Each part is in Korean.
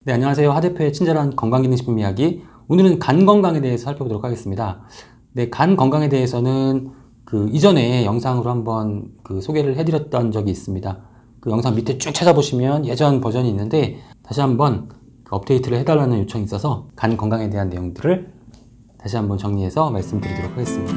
네, 안녕하세요. 하대표의 친절한 건강기능식품 이야기. 오늘은 간 건강에 대해서 살펴보도록 하겠습니다. 네, 간 건강에 대해서는 이전에 영상으로 한번 소개를 해드렸던 적이 있습니다. 그 영상 밑에 쭉 찾아보시면 예전 버전이 있는데 다시 한번 업데이트를 해달라는 요청이 있어서 간 건강에 대한 내용들을 다시 한번 정리해서 말씀드리도록 하겠습니다.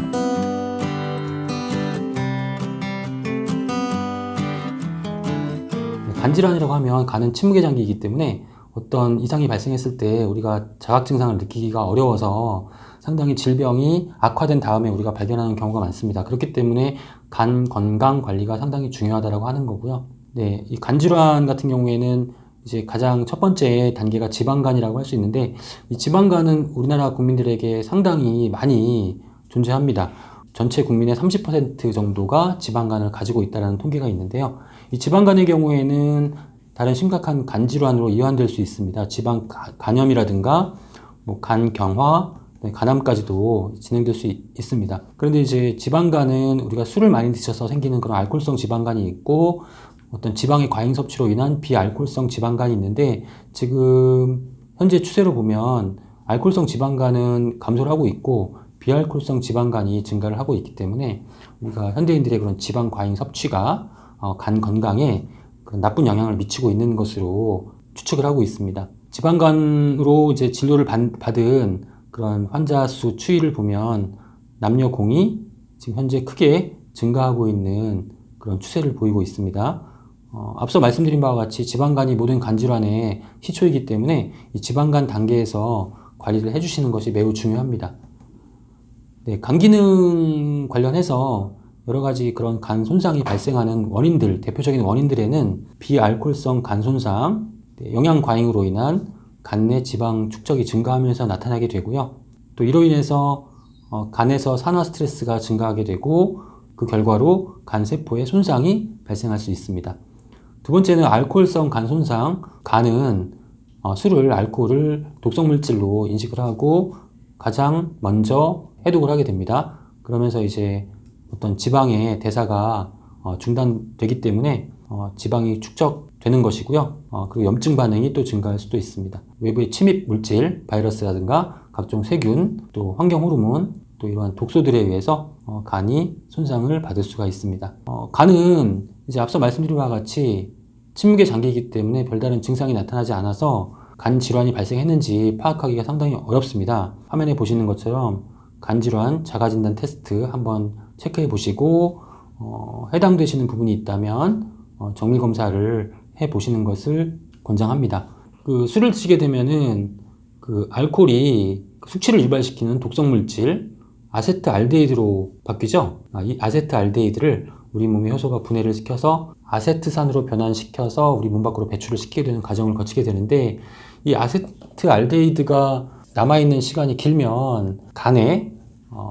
간 질환이라고 하면 간은 침묵의 장기이기 때문에 어떤 이상이 발생했을 때 우리가 자각 증상을 느끼기가 어려워서 상당히 질병이 악화된 다음에 우리가 발견하는 경우가 많습니다. 그렇기 때문에 간 건강 관리가 상당히 중요하다고 하는 거고요. 네, 이 간 질환 같은 경우에는 이제 가장 첫 번째 단계가 지방간이라고 할 수 있는데, 이 지방간은 우리나라 국민들에게 상당히 많이 존재합니다. 전체 국민의 30% 정도가 지방간을 가지고 있다는 통계가 있는데요. 이 지방간의 경우에는 다른 심각한 간 질환으로 이완될 수 있습니다. 지방 간염이라든가 간경화, 간암까지도 진행될 수 있습니다. 그런데 이제 지방간은 우리가 술을 많이 드셔서 생기는 그런 알코올성 지방간이 있고, 어떤 지방의 과잉 섭취로 인한 비알코올성 지방간이 있는데, 지금 현재 추세로 보면 알코올성 지방간은 감소를 하고 있고 비알코올성 지방간이 증가를 하고 있기 때문에 우리가 현대인들의 그런 지방 과잉 섭취가 간 건강에 나쁜 영향을 미치고 있는 것으로 추측을 하고 있습니다. 지방간으로 이제 진료를 받은 그런 환자 수 추이를 보면 남녀 공이 지금 현재 크게 증가하고 있는 그런 추세를 보이고 있습니다. 앞서 말씀드린 바와 같이 지방간이 모든 간 질환의 시초이기 때문에 이 지방간 단계에서 관리를 해주시는 것이 매우 중요합니다. 네, 간 기능 관련해서 여러 가지 그런 간 손상이 발생하는 원인들, 대표적인 원인들에는 비알코올성 간 손상, 영양 과잉으로 인한 간 내 지방 축적이 증가하면서 나타나게 되고요. 또 이로 인해서 간에서 산화 스트레스가 증가하게 되고 그 결과로 간 세포의 손상이 발생할 수 있습니다. 두 번째는 알코올성 간 손상. 간은 알코올을 독성 물질로 인식을 하고 가장 먼저 해독을 하게 됩니다. 그러면서 이제 어떤 지방의 대사가 중단되기 때문에 지방이 축적되는 것이고요. 그리고 염증 반응이 또 증가할 수도 있습니다. 외부의 침입 물질, 바이러스라든가 각종 세균, 또 환경 호르몬, 또 이러한 독소들에 의해서 간이 손상을 받을 수가 있습니다. 간은 이제 앞서 말씀드린 바와 같이 침묵의 장기이기 때문에 별다른 증상이 나타나지 않아서 간 질환이 발생했는지 파악하기가 상당히 어렵습니다. 화면에 보시는 것처럼 간 질환 자가진단 테스트 한번 체크해 보시고 해당되시는 부분이 있다면 정밀 검사를 해 보시는 것을 권장합니다. 술을 드시게 되면은 알코올이 숙취를 유발시키는 독성 물질 아세트알데히드로 바뀌죠. 이 아세트알데히드를 우리 몸의 효소가 분해를 시켜서 아세트산으로 변환시켜서 우리 몸 밖으로 배출을 시키게 되는 과정을 거치게 되는데, 이 아세트알데히드가 남아있는 시간이 길면 간에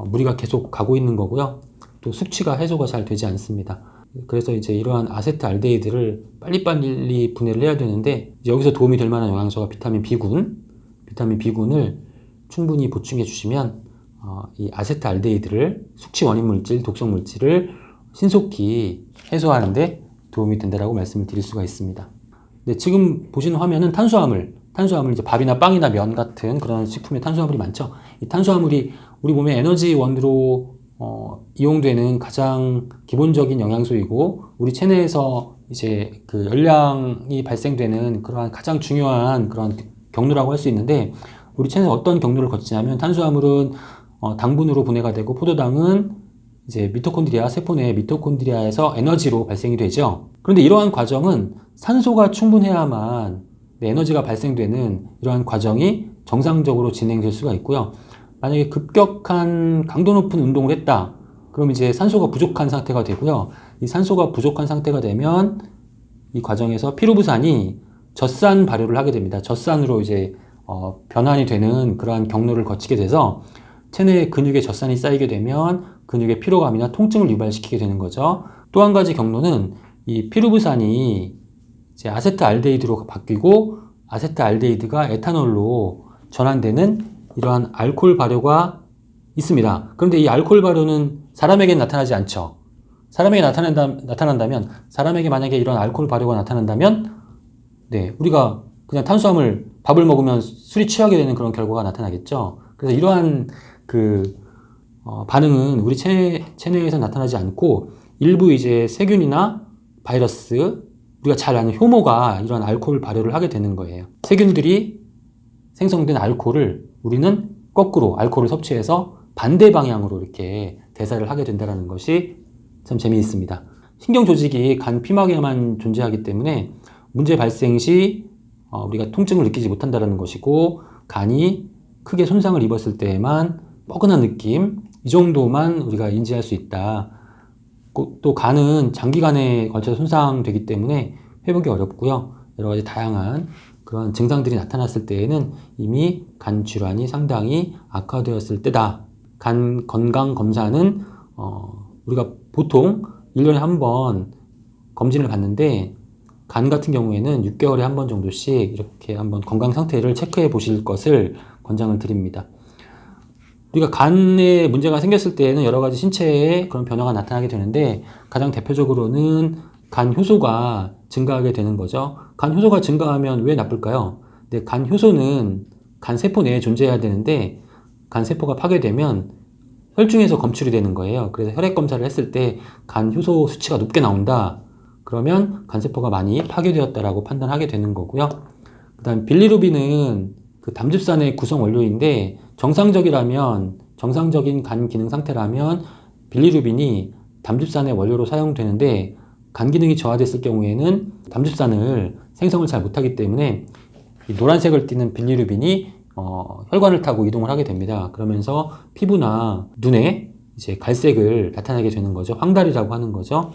무리가 계속 가고 있는 거고요. 또 숙취가 해소가 잘 되지 않습니다. 그래서 이제 이러한 아세트알데히드를 빨리빨리 분해를 해야 되는데, 여기서 도움이 될 만한 영양소가 비타민 B군을 충분히 보충해 주시면 이 아세트알데히드를 숙취 원인 물질, 독성 물질을 신속히 해소하는데 도움이 된다고 말씀을 드릴 수가 있습니다. 네, 지금 보시는 화면은 탄수화물 이제 밥이나 빵이나 면 같은 그런 식품에 탄수화물이 많죠. 이 탄수화물이 우리 몸의 에너지원으로 이용되는 가장 기본적인 영양소이고, 우리 체내에서 이제 열량이 발생되는 그러한 가장 중요한 그런 경로라고 할 수 있는데, 우리 체내에 어떤 경로를 거치냐면 탄수화물은 당분으로 분해가 되고, 포도당은 이제 미토콘드리아, 세포 내 미토콘드리아에서 에너지로 발생이 되죠. 그런데 이러한 과정은 산소가 충분해야만 에너지가 발생되는 이러한 과정이 정상적으로 진행될 수가 있고요. 만약에 급격한 강도 높은 운동을 했다, 그럼 이제 산소가 부족한 상태가 되고요. 이 산소가 부족한 상태가 되면 이 과정에서 피루부산이 젖산 발효를 하게 됩니다. 젖산으로 이제 변환이 되는 그러한 경로를 거치게 돼서 체내 근육에 젖산이 쌓이게 되면 근육의 피로감이나 통증을 유발시키게 되는 거죠. 또 한 가지 경로는 이 피루부산이 이제 아세트알데히드로 바뀌고, 아세트알데히드가 에탄올로 전환되는 이러한 알코올 발효가 있습니다. 그런데 이 알코올 발효는 사람에게 나타나지 않죠. 사람에게 나타난다면, 사람에게 만약에 이런 알코올 발효가 나타난다면, 네, 우리가 그냥 탄수화물 밥을 먹으면 술이 취하게 되는 그런 결과가 나타나겠죠. 그래서 이러한 반응은 우리 체내에서 나타나지 않고 일부 이제 세균이나 바이러스, 우리가 잘 아는 효모가 이런 알코올 발효를 하게 되는 거예요. 세균들이 생성된 알코올을 우리는 거꾸로 알코올을 섭취해서 반대 방향으로 이렇게 대사를 하게 된다는 것이 참 재미있습니다. 신경 조직이 간 피막에만 존재하기 때문에 문제 발생 시 우리가 통증을 느끼지 못한다는 것이고, 간이 크게 손상을 입었을 때에만 뻐근한 느낌, 이 정도만 우리가 인지할 수 있다. 또 간은 장기간에 걸쳐서 손상되기 때문에 회복이 어렵고요. 여러 가지 다양한 그런 증상들이 나타났을 때에는 이미 간 질환이 상당히 악화되었을 때다. 간 건강 검사는 우리가 보통 1년에 한 번 검진을 받는데, 간 같은 경우에는 6개월에 한 번 정도씩 이렇게 한번 건강 상태를 체크해 보실 것을 권장을 드립니다. 우리가 간에 문제가 생겼을 때에는 여러 가지 신체에 그런 변화가 나타나게 되는데, 가장 대표적으로는 간 효소가 증가하게 되는 거죠. 간 효소가 증가하면 왜 나쁠까요? 근데 간 효소는 간 세포 내에 존재해야 되는데, 간 세포가 파괴되면 혈중에서 검출이 되는 거예요. 그래서 혈액 검사를 했을 때 간 효소 수치가 높게 나온다. 그러면 간 세포가 많이 파괴되었다라고 판단하게 되는 거고요. 그다음 빌리루빈은 그 담즙산의 구성 원료인데, 정상적인 간 기능 상태라면 빌리루빈이 담즙산의 원료로 사용되는데, 간 기능이 저하됐을 경우에는 담즙산을 생성을 잘 못하기 때문에 이 노란색을 띠는 빌리루빈이 혈관을 타고 이동을 하게 됩니다. 그러면서 피부나 눈에 이제 갈색을 나타내게 되는 거죠. 황달이라고 하는 거죠.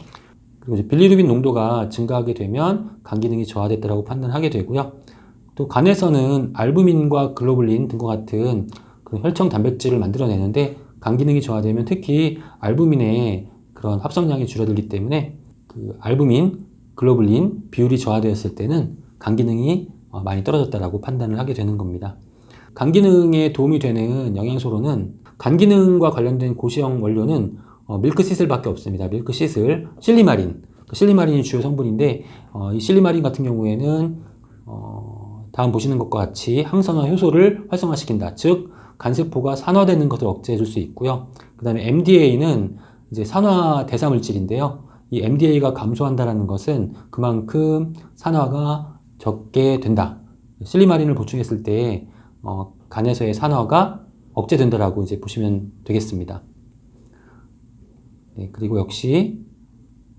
그리고 이제 빌리루빈 농도가 증가하게 되면 간 기능이 저하됐다고 판단하게 되고요. 또 간에서는 알부민과 글로불린 등과 같은 그 혈청 단백질을 만들어내는데, 간 기능이 저하되면 특히 알부민의 그런 합성량이 줄어들기 때문에 그 알부민, 글로불린 비율이 저하되었을 때는 간 기능이 많이 떨어졌다라고 판단을 하게 되는 겁니다. 간 기능에 도움이 되는 영양소로는 간 기능과 관련된 고시형 원료는 밀크시슬 밖에 없습니다. 밀크시슬, 실리마린. 실리마린이 주요 성분인데, 이 실리마린 같은 경우에는 다음 보시는 것과 같이 항산화 효소를 활성화시킨다. 즉, 간세포가 산화되는 것을 억제해 줄 수 있고요. 그 다음에 MDA는 이제 산화 대사 물질인데요. 이 MDA가 감소한다는 것은 그만큼 산화가 적게 된다. 실리마린을 보충했을 때 간에서의 산화가 억제된다라고 이제 보시면 되겠습니다. 네, 그리고 역시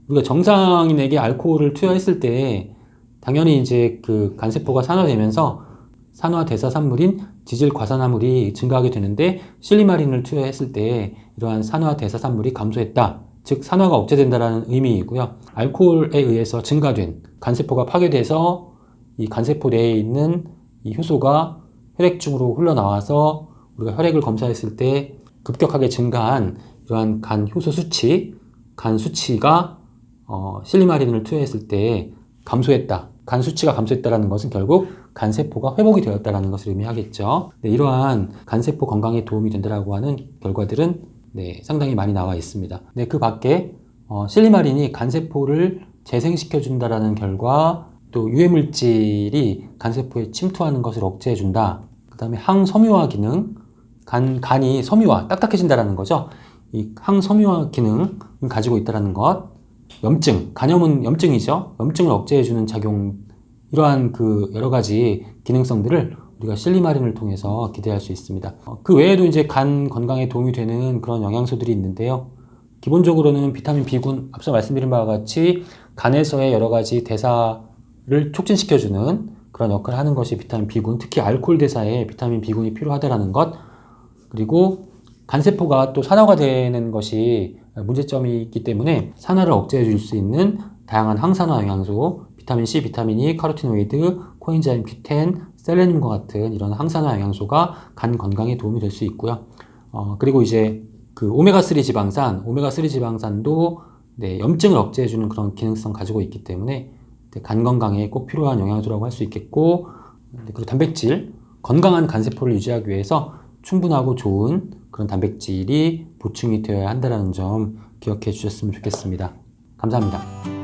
우리가 정상인에게 알코올을 투여했을 때 당연히 이제 그 간세포가 산화되면서 산화 대사 산물인 지질과산화물이 증가하게 되는데, 실리마린을 투여했을 때 이러한 산화 대사 산물이 감소했다. 즉 산화가 억제된다는 의미이고요. 알코올에 의해서 증가된 간세포가 파괴돼서 이 간세포 내에 있는 이 효소가 혈액중으로 흘러나와서 우리가 혈액을 검사했을 때 급격하게 증가한 이러한 간 효소 수치, 간 수치가 실리마린을 투여했을 때 감소했다. 간 수치가 감소했다는 것은 결국 간세포가 회복이 되었다는 것을 의미하겠죠. 네, 이러한 간세포 건강에 도움이 된다고 하는 결과들은 상당히 많이 나와 있습니다. 네, 그 밖에 실리마린이 간세포를 재생시켜준다는 결과, 또 유해물질이 간세포에 침투하는 것을 억제해준다. 그 다음에 항섬유화 기능, 간이 섬유화, 딱딱해진다는 거죠. 이 항섬유화 기능을 가지고 있다는 것. 염증, 간염은 염증이죠. 염증을 억제해주는 작용, 이러한 그 여러 가지 기능성들을 우리가 실리마린을 통해서 기대할 수 있습니다. 그 외에도 이제 간 건강에 도움이 되는 그런 영양소들이 있는데요. 기본적으로는 비타민 B군, 앞서 말씀드린 바와 같이 간에서의 여러 가지 대사를 촉진시켜주는 그런 역할을 하는 것이 비타민 B군, 특히 알코올 대사에 비타민 B군이 필요하다는 것, 그리고 간세포가 또 산화가 되는 것이 문제점이 있기 때문에 산화를 억제해 줄 수 있는 다양한 항산화 영양소, 비타민 C, 비타민 E, 카로티노이드, 코엔자임 Q10, 셀레늄과 같은 이런 항산화 영양소가 간 건강에 도움이 될 수 있고요. 그리고 이제 그 오메가3 지방산도 염증을 억제해 주는 그런 기능성 가지고 있기 때문에 간 건강에 꼭 필요한 영양소라고 할 수 있겠고, 그리고 단백질, 건강한 간세포를 유지하기 위해서 충분하고 좋은 그런 단백질이 보충이 되어야 한다는 점 기억해 주셨으면 좋겠습니다. 감사합니다.